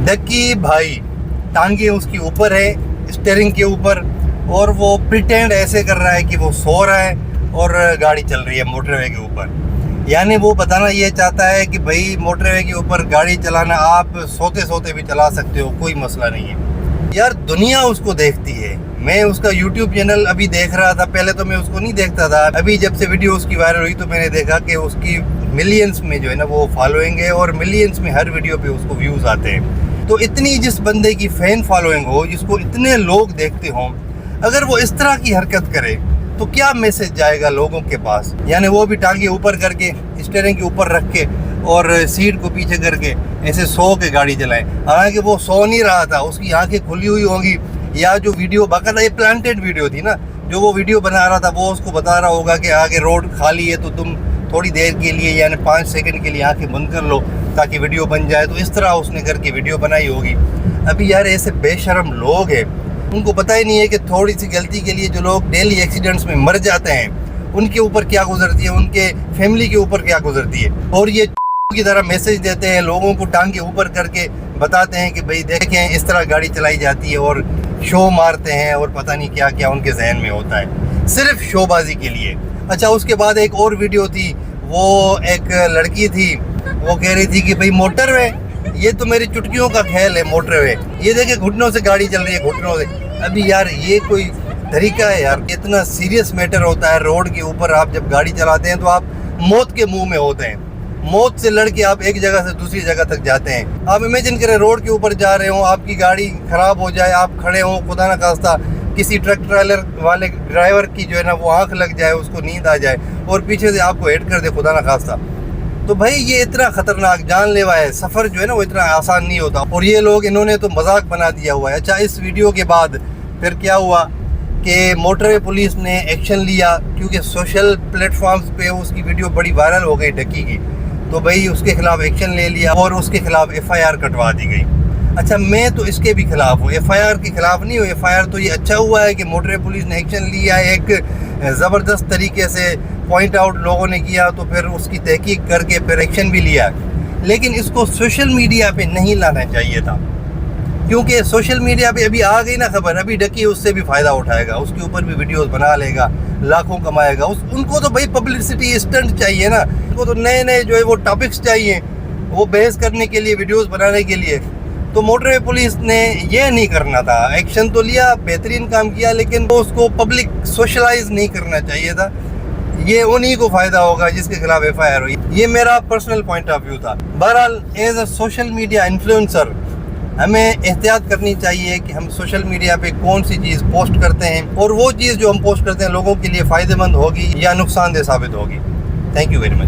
Ducky भाई टांगे उसकी ऊपर है स्टीयरिंग के ऊपर, और वो प्रिटेंड ऐसे कर रहा है कि वो सो रहा है और गाड़ी चल रही है मोटरवे के ऊपर। यानी वो बताना ये चाहता है कि भाई मोटरवे के ऊपर गाड़ी चलाना आप सोते सोते भी चला सकते हो, कोई मसला नहीं है। यार दुनिया उसको देखती है। मैं उसका YouTube चैनल अभी देख रहा था, पहले तो मैं उसको नहीं देखता था। अभी जब से वीडियो उसकी वायरल हुई तो मैंने देखा कि उसकी मिलियंस में जो है ना वो फॉलोइंग है, और मिलियंस में हर वीडियो पे उसको व्यूज़ आते हैं। तो इतनी जिस बंदे की फैन फॉलोइंग हो, जिसको इतने लोग देखते हों, अगर वो इस तरह की हरकत करे तो क्या मैसेज जाएगा लोगों के पास। यानी वो भी टांगे ऊपर करके स्टीयरिंग के ऊपर रख के और सीट को पीछे करके ऐसे सो के गाड़ी चलाए। हालांकि वो सो नहीं रहा था, उसकी आंखें खुली हुई होंगी, या जो वीडियो बाकायदा ये प्लांटेड वीडियो थी ना, जो वो वीडियो बना रहा था वो उसको बता रहा होगा कि आगे रोड खाली है तो तुम थोड़ी देर के लिए यानी 5 सेकंड के लिए आंखें बंद कर लो ताकि वीडियो बन जाए। तो इस तरह उसने करके वीडियो बनाई होगी। अभी यार ऐसे बेशर्म लोग हैं, उनको पता ही नहीं है कि थोड़ी सी गलती के लिए जो लोग डेली एक्सीडेंट्स में मर जाते हैं उनके ऊपर क्या गुजरती है, उनके फैमिली के ऊपर क्या गुजरती है। और ये की तरह मैसेज देते हैं लोगों को, टांगे ऊपर करके बताते हैं कि भाई देखें इस तरह गाड़ी चलाई जाती है, और शो मारते हैं और पता नहीं क्या क्या उनके जहन में होता है, सिर्फ शोबाजी के लिए। अच्छा, उसके बाद एक और वीडियो थी, वो एक लड़की थी, वो कह रही थी कि भाई मोटरवे ये तो मेरी चुटकियों का खेल है, मोटरवे ये देखे घुटनों से गाड़ी चल रही है, घुटनों से। अभी यार ये कोई तरीका है यार? इतना सीरियस मैटर होता है रोड के ऊपर। आप जब गाड़ी चलाते हैं तो आप मौत के मुंह में होते हैं, मौत से लड़के आप एक जगह से दूसरी जगह तक जाते हैं। आप इमेजिन करें रोड के ऊपर जा रहे हो, आपकी गाड़ी खराब हो जाए, आप खड़े हो, खुदा ना खास्ता किसी ट्रक ट्रेलर वाले ड्राइवर की जो है ना वो आंख लग जाए, उसको नींद आ जाए और पीछे से आपको हिट कर दे, खुदा ना खास्ता। तो भाई ये इतना खतरनाक जानलेवा है, सफ़र जो है ना वो इतना आसान नहीं होता। और ये लोग इन्होंने तो मजाक बना दिया हुआ है। अच्छा, इस वीडियो के बाद फिर क्या हुआ कि मोटरवे पुलिस ने एक्शन लिया, क्योंकि सोशल प्लेटफॉर्म्स पे उसकी वीडियो बड़ी वायरल हो गई डक्की की, तो भाई उसके खिलाफ एक्शन ले लिया और उसके खिलाफ FIR कटवा दी गई। अच्छा, मैं तो इसके भी खिलाफ हूँ, FIR के खिलाफ नहीं हूँ। FIR तो ये अच्छा हुआ है कि मोटरवे पुलिस ने एक्शन लिया, एक ज़बरदस्त तरीके से पॉइंट आउट लोगों ने किया, तो फिर उसकी तहकीक करके फिर एक्शन भी लिया। लेकिन इसको सोशल मीडिया पे नहीं लाना चाहिए था, क्योंकि सोशल मीडिया पे अभी आ गई ना खबर, अभी डक्की उससे भी फ़ायदा उठाएगा, उसके ऊपर भी वीडियोस बना लेगा, लाखों कमाएगा। उनको तो भाई पब्लिसिटी स्टंट चाहिए ना, उनको तो नए नए जो है वो टॉपिक्स चाहिए, वो बहस करने के लिए, वीडियोस बनाने के लिए। तो मोटरवे पुलिस ने ये नहीं करना था, एक्शन तो लिया, बेहतरीन काम किया, लेकिन वो उसको पब्लिक सोशलाइज नहीं करना चाहिए था। ये उन्हीं को फ़ायदा होगा जिसके खिलाफ FIR हुई। ये मेरा पर्सनल पॉइंट ऑफ व्यू था। बहरहाल as a social media influencer हमें एहतियात करनी चाहिए कि हम सोशल मीडिया पे कौन सी चीज़ पोस्ट करते हैं, और वो चीज़ जो हम पोस्ट करते हैं लोगों के लिए फ़ायदेमंद होगी या नुकसानदेह साबित होगी। Thank you very much.